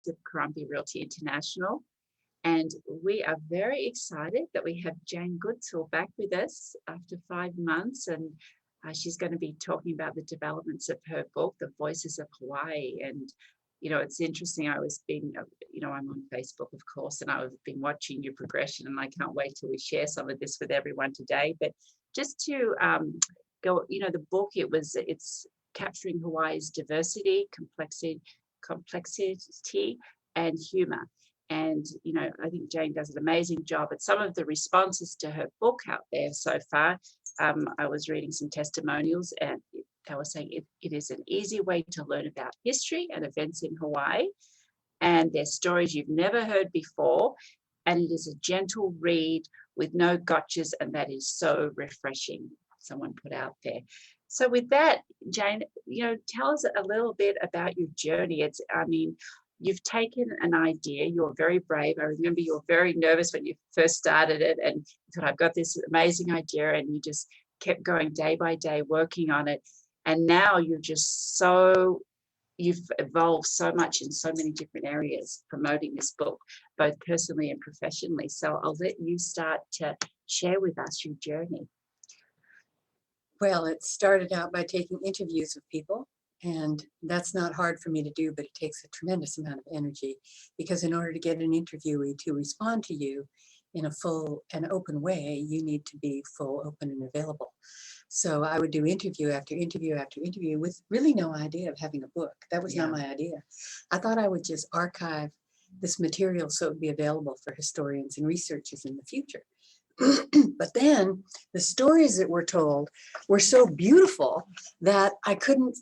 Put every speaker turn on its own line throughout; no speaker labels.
of Caron Realty International. And we are very excited that we have Jane Goodsill back with us after 5 months. And she's going to be talking about the developments of her book, The Voices of Hawaii. And, it's interesting. I'm on Facebook, of course, and I've been watching your progression, and I can't wait till we share some of this with everyone today. But just to go, the book, it's capturing Hawaii's diversity, complexity and humor. And, I think Jane does an amazing job at some of the responses to her book out there so far. I was reading some testimonials, and they were saying it is an easy way to learn about history and events in Hawaii. And they're stories you've never heard before. And it is a gentle read with no gotchas. And that is so refreshing, someone put out there. So with that, Jane, tell us a little bit about your journey. You've taken an idea. You're very brave. I remember you were very nervous when you first started it, and you thought, I've got this amazing idea, and you just kept going day by day, working on it. And now you've evolved so much in so many different areas, promoting this book, both personally and professionally. So I'll let you start to share with us your journey.
Well, it started out by taking interviews of people. And that's not hard for me to do, but it takes a tremendous amount of energy, because in order to get an interviewee to respond to you in a full and open way, you need to be full, open, and available. So I would do interview after interview after interview with really no idea of having a book. That was not my idea. I thought I would just archive this material so it would be available for historians and researchers in the future. But then the stories that were told were so beautiful that I couldn't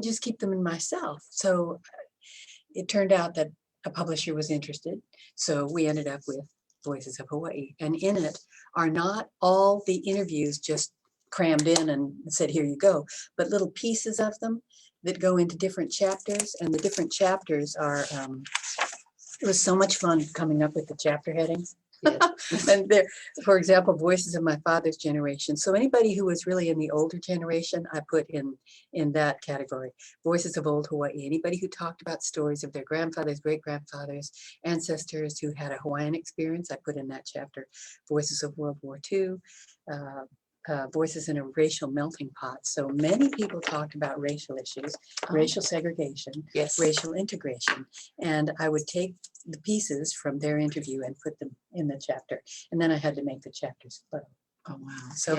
just keep them in myself. So it turned out that a publisher was interested. So we ended up with Voices of Hawaii. And in it are not all the interviews just crammed in and said, here you go, but little pieces of them that go into different chapters. And the different chapters are, it was so much fun coming up with the chapter headings. Yes. And there, for example, Voices of My Father's Generation. So anybody who was really in the older generation, I put in that category. Voices of Old Hawaii. Anybody who talked about stories of their grandfathers, great-grandfathers, ancestors who had a Hawaiian experience, I put in that chapter. Voices of World War II. Voices in a racial melting pot. So many people talked about racial issues, racial segregation, racial integration. And I would take the pieces from their interview and put them in the chapter. And then I had to make the chapters flow.
Oh, wow.
So,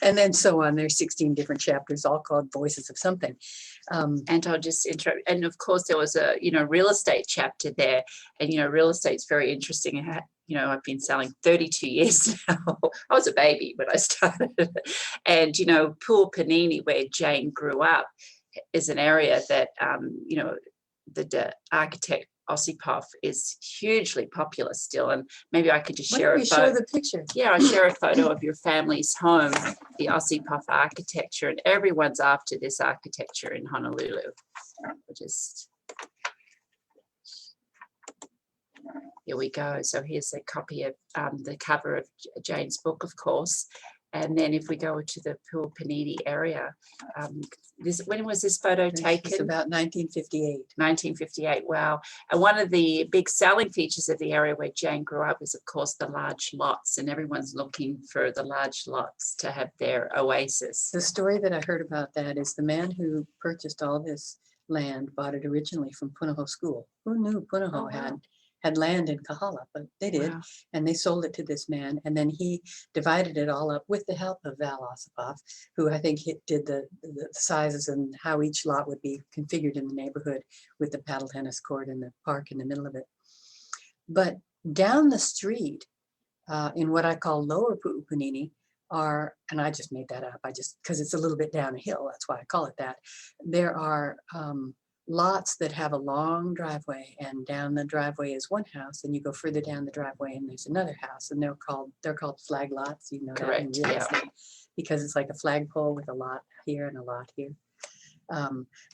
and then so on. There's 16 different chapters, all called Voices of Something.
And I'll just interrupt. And of course, there was a, real estate chapter there. And, real estate's very interesting. I've been selling 32 years now. I was a baby when I started. And, Pool Panini, where Jane grew up, is an area that, the architect Ossipoff is hugely popular still. And maybe I could just share a photo.
Show the picture.
Yeah, I'll share a photo of your family's home, the Ossipoff architecture, and everyone's after this architecture in Honolulu. Here we go. So here's a copy of the cover of Jane's book, of course. And then if we go to the Pool Panini area, when was this photo taken?
It's about 1958.
1958, wow. And one of the big selling features of the area where Jane grew up is, of course, the large lots. And everyone's looking for the large lots to have their oasis.
The story that I heard about that is the man who purchased all this land bought it originally from Punahou School. Who knew Punahou had land in Kahala, but they did. Wow. And they sold it to this man. And then he divided it all up with the help of Val Ossipoff, who I think did the sizes and how each lot would be configured in the neighborhood with the paddle tennis court and the park in the middle of it. But down the street, in what I call Lower Pu'upanini, and I just made that up, because it's a little bit down a hill, that's why I call it that. There are lots that have a long driveway, and down the driveway is one house, and you go further down the driveway and there's another house, and they're called flag lots. You know that in real estate, because it's like a flagpole with a lot here and a lot here.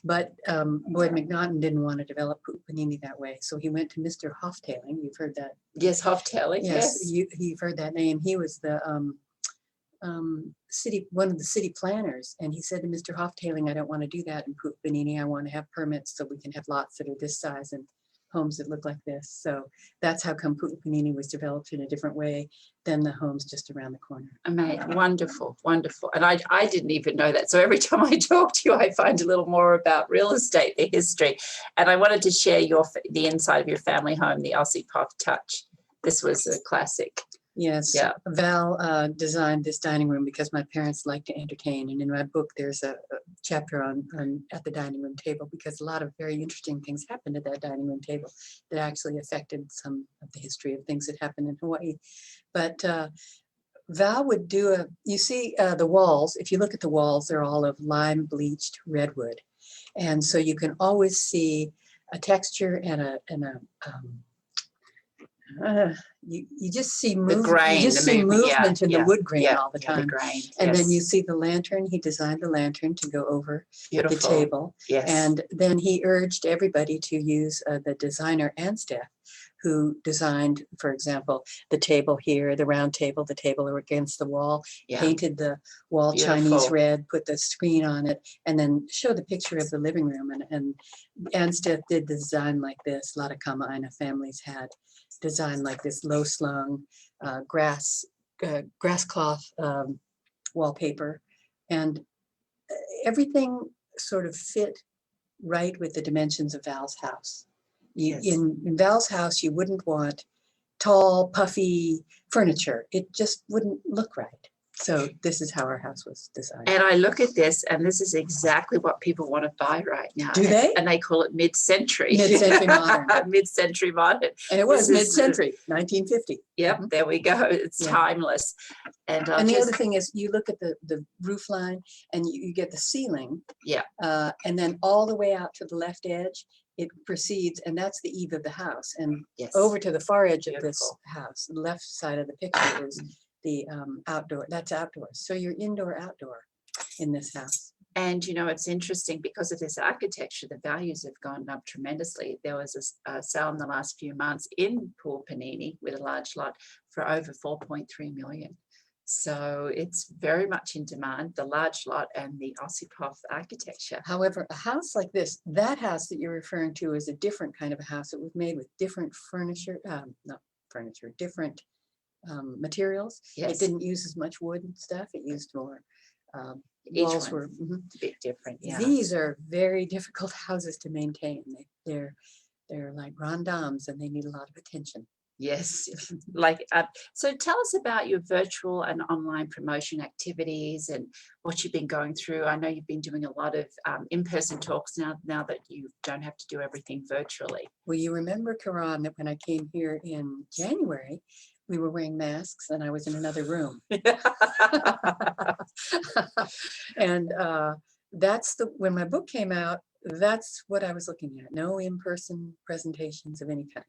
But Boyd McNaughton didn't want to develop Pu'upanini that way, so he went to Mr. Hoftailing. You've heard that?
Yes, Hoftailing. Yes,
you've heard that name. He was the one of the city planners, and he said to Mr. Hoftailing, I don't want to do that in Pu'upanini. I want to have permits so we can have lots that are this size. And homes that look like this. So that's how come Pu'upanini was developed in a different way than the homes just around the corner.
Amazing, wonderful, wonderful. And I didn't even know that. So every time I talk to you, I find a little more about real estate, the history. And I wanted to share the inside of your family home, the Aussie Puff Touch. This was a classic.
Yes,
Yeah.
Val designed this dining room because my parents like to entertain. And in my book, there's a chapter on at the dining room table, because a lot of very interesting things happened at that dining room table that actually affected some of the history of things that happened in Hawaii. But Val would do you see the walls, if you look at the walls, they're all of lime bleached redwood. And so you can always see a texture and you just see
grain,
you just see movement in the wood grain all the
the
time.
grain,
And then you see the lantern. He designed the lantern to go over
beautiful.
the table.
Yes.
And then he urged everybody to use the designer and staff who designed, for example, the table here, the round table, the table against the wall, painted the wall Chinese red, put the screen on it, and then show the picture of the living room. And Anstead did the design like this. A lot of Kama'aina families had design like this low slung grass cloth wallpaper, and everything sort of fit right with the dimensions of Val's house. In Val's house, you wouldn't want tall, puffy furniture. It just wouldn't look right. So this is how our house was designed.
And I look at this, and this is exactly what people want to buy right now.
Do they?
And they call it mid-century.
Mid-century modern.
Mid-century modern.
And it was mid-century, 1950.
Yep, there we go. It's timeless. And
the other thing is, you look at the roof line, and you get the ceiling.
Yeah.
And then all the way out to the left edge, it proceeds, and that's the eave of the house. And over to the far edge of this house, the left side of the picture is the outdoor. That's outdoors. So you're indoor, outdoor in this house.
And you know, it's interesting because of this architecture, the values have gone up tremendously. There was a sale in the last few months in Pu'upanini with a large lot for over 4.3 million. So it's very much in demand, the large lot and the Aussie Puff architecture.
However, a house like this, that house that you're referring to, is a different kind of a house. It was made with different furniture, not furniture, different materials. It didn't use as much wood and stuff. It used more. Walls were
a bit different. Yeah.
These are very difficult houses to maintain. They're like rondams, and they need a lot of attention.
Yes, like so tell us about your virtual and online promotion activities and what you've been going through. I know you've been doing a lot of in-person talks now that you don't have to do everything virtually.
Well, you remember, Caron, that when I came here in January, we were wearing masks and I was in another room. And when my book came out, that's what I was looking at. No in-person presentations of any kind.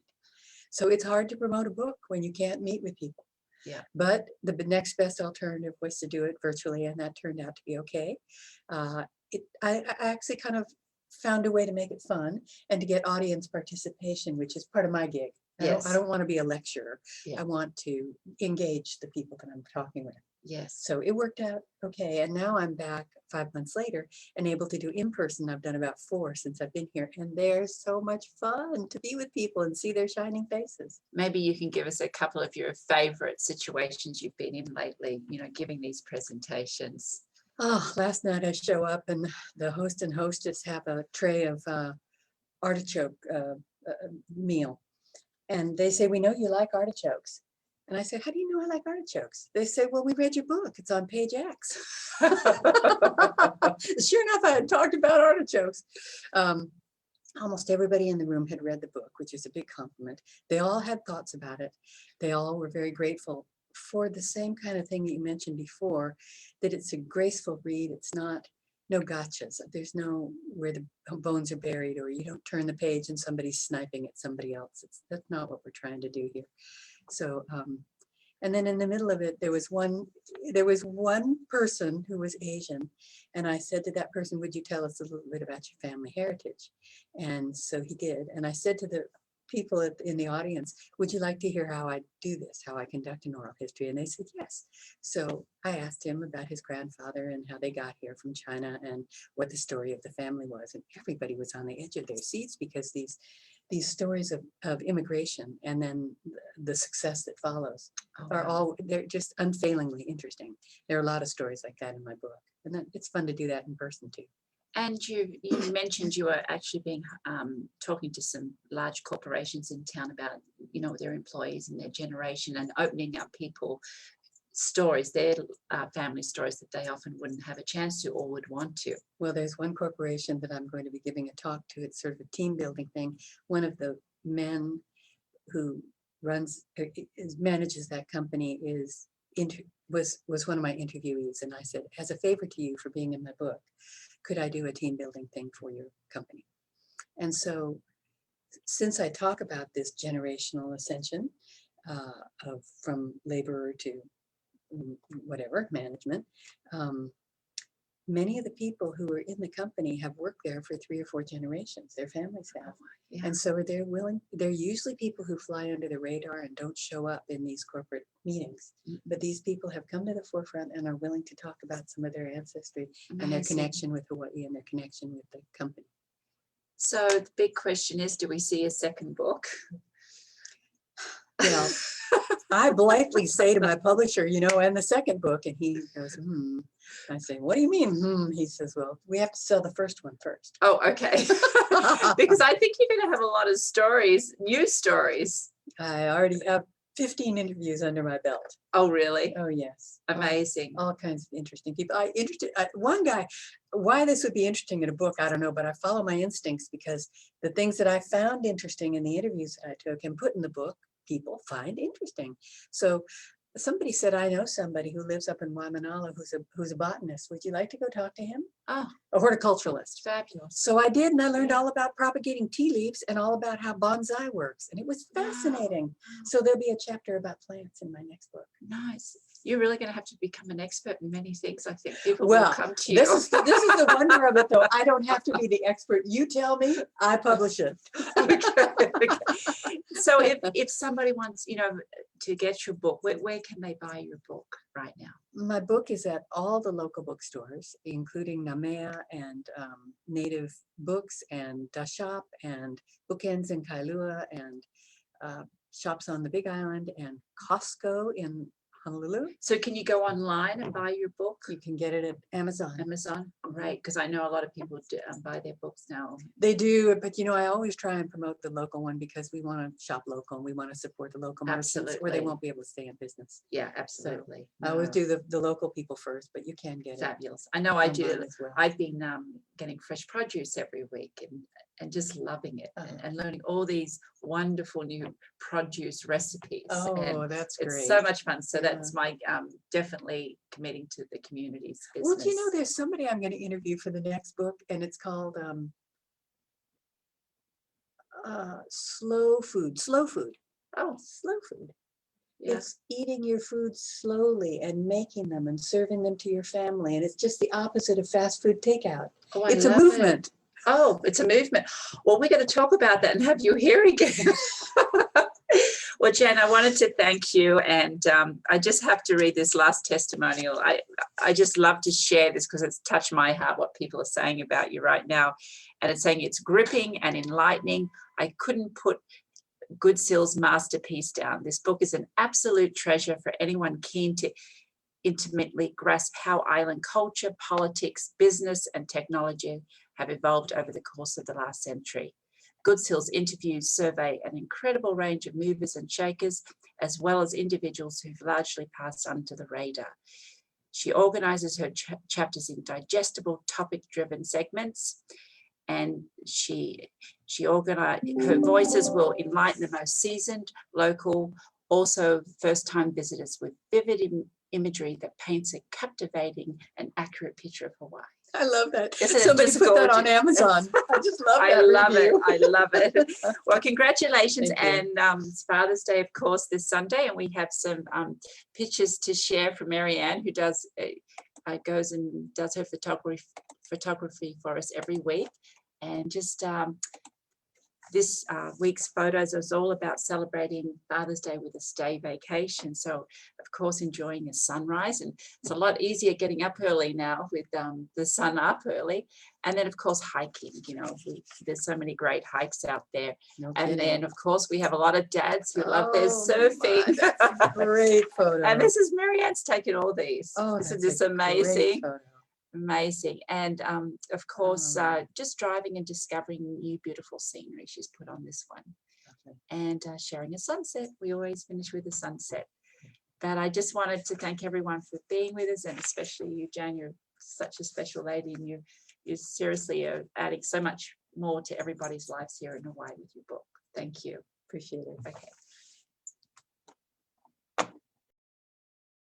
So it's hard to promote a book when you can't meet with people.
Yeah.
But the next best alternative was to do it virtually, and that turned out to be okay. I actually kind of found a way to make it fun and to get audience participation, which is part of my gig. I don't want to be a lecturer. I want to engage the people that I'm talking with.
Yes.
So it worked out okay. And now I'm back 5 months later and able to do in person. I've done about 4 since I've been here. And they're so much fun to be with people and see their shining faces.
Maybe you can give us a couple of your favorite situations you've been in lately, you know, giving these presentations.
Oh, last night I show up and the host and hostess have a tray of artichoke meal. And they say, "We know you like artichokes." And I said, "How do you know I like artichokes?" They say, "Well, we read your book. It's on page X." Sure enough, I had talked about artichokes. Almost everybody in the room had read the book, which is a big compliment. They all had thoughts about it. They all were very grateful for the same kind of thing that you mentioned before, that it's a graceful read. It's not no gotchas. There's no where the bones are buried, or you don't turn the page and somebody's sniping at somebody else. That's not what we're trying to do here. So, and then in the middle of it, there was one person who was Asian, and I said to that person, "Would you tell us a little bit about your family heritage?" And so he did. And I said to the people in the audience, would you like to hear how I do this, how I conduct an oral history? And they said yes. So I asked him about his grandfather and how they got here from China and what the story of the family was. And everybody was on the edge of their seats because these stories of immigration and then the success that follows are all, they're just unfailingly interesting. There are a lot of stories like that in my book. And then it's fun to do that in person too.
And you mentioned you were actually talking to some large corporations in town about, their employees and their generation and opening up people stories, their family stories that they often wouldn't have a chance to or would want to.
Well, there's one corporation that I'm going to be giving a talk to. It's sort of a team building thing. One of the men who manages that company was one of my interviewees, and I said, as a favor to you for being in my book, could I do a team building thing for your company? And so since I talk about this generational ascension from laborer to whatever, management, many of the people who are in the company have worked there for 3 or 4 generations, their families have.
Yeah.
And so they're usually people who fly under the radar and don't show up in these corporate meetings. But these people have come to the forefront and are willing to talk about some of their ancestry and their connection with Hawaii and their connection with the company.
So the big question is, do we see a second book?
Well, I blithely say to my publisher, and the second book, and he goes, I say, what do you mean? He says, well, we have to sell the first one first.
Oh, okay. Because I think you're going to have a lot of stories, new stories.
I already have 15 interviews under my belt.
Oh, really?
Oh, yes.
Amazing.
All kinds of interesting people. One guy, why this would be interesting in a book, I don't know, but I follow my instincts because the things that I found interesting in the interviews that I took and put in the book, people find interesting. So somebody said, I know somebody who lives up in Waimanalo who's a botanist. Would you like to go talk to him?
Oh,
a horticulturalist.
Fabulous.
So I did, and I learned all about propagating tea leaves and all about how bonsai works. And it was fascinating.
Wow.
So there'll be a chapter about plants in my next book.
Nice. You're really going to have to become an expert in many things. I think people will come to you.
This is the wonder of it, though. I don't have to be the expert. You tell me, I publish it.
Okay. So if somebody wants, to get your book, where can they buy your book right now?
My book is at all the local bookstores, including Namea and Native Books and Da Shop and Bookends in Kailua and shops on the Big Island and Costco in Honolulu.
So can you go online and buy your book?
You can get it at Amazon.
Amazon, right? Because I know a lot of people do, buy their books now.
They do, but I always try and promote the local one because we want to shop local and we want to support the local merchants, or they won't be able to stay in business.
Yeah, absolutely.
So I always do the local people first, but you can get
fabulous. I know I do.
As well.
I've been getting fresh produce every week and just loving it and learning all these wonderful new produce recipes.
Oh,
and
that's great.
It's so much fun. So that's my definitely committing to the community's business.
Well, there's somebody I'm going to interview for the next book, and it's called Slow Food. Oh, slow food. Yeah. It's eating your food slowly and making them and serving them to your family. And it's just the opposite of fast food takeout. Oh, it's a movement.
Oh, it's a movement. Well, we're going to talk about that and have you here again. Well, Jen, I wanted to thank you. And I just have to read this last testimonial. I just love to share this because it's touched my heart, what people are saying about you right now. And it's saying it's gripping and enlightening. I couldn't put Goodsill's masterpiece down. This book is an absolute treasure for anyone keen to intimately grasp how island culture, politics, business, and technology have evolved over the course of the last century. Goodsill's interviews survey an incredible range of movers and shakers, as well as individuals who've largely passed under the radar. She organizes her chapters in digestible, topic-driven segments, and her voices will enlighten the most seasoned, local, also first-time visitors with vivid imagery that paints a captivating and accurate picture of Hawaii.
I love that.
Isn't
Somebody put
gorgeous?
that on Amazon. I just love that.
I love
review.
it. I love it. Well, congratulations.
Thank you.
And it's Father's Day, of course, this Sunday. And we have some pictures to share from Marianne, who does goes and does her photography for us every week. And just this week's photos is all about celebrating Father's Day with a stay vacation. So, of course, enjoying a sunrise. And it's a lot easier getting up early now with the sun up early. And then, of course, hiking. You know, there's so many great hikes out there.
No
And
kidding.
then, of course, we have a lot of dads who love their
Oh,
surfing.
my, that's a great photo.
And this is Marianne's taken all these.
Oh,
Isn't
that's
this
a great
amazing?
photo.
Amazing. And of course,
Oh.
just driving and discovering new beautiful scenery she's put on this one.
Okay.
And sharing a sunset. We always finish with a sunset. But I just wanted to thank everyone for being with us, and especially you, Jane. You're such a special lady, and you seriously are adding so much more to everybody's lives here in Hawaii with your book. Thank you.
Appreciate it.
Okay.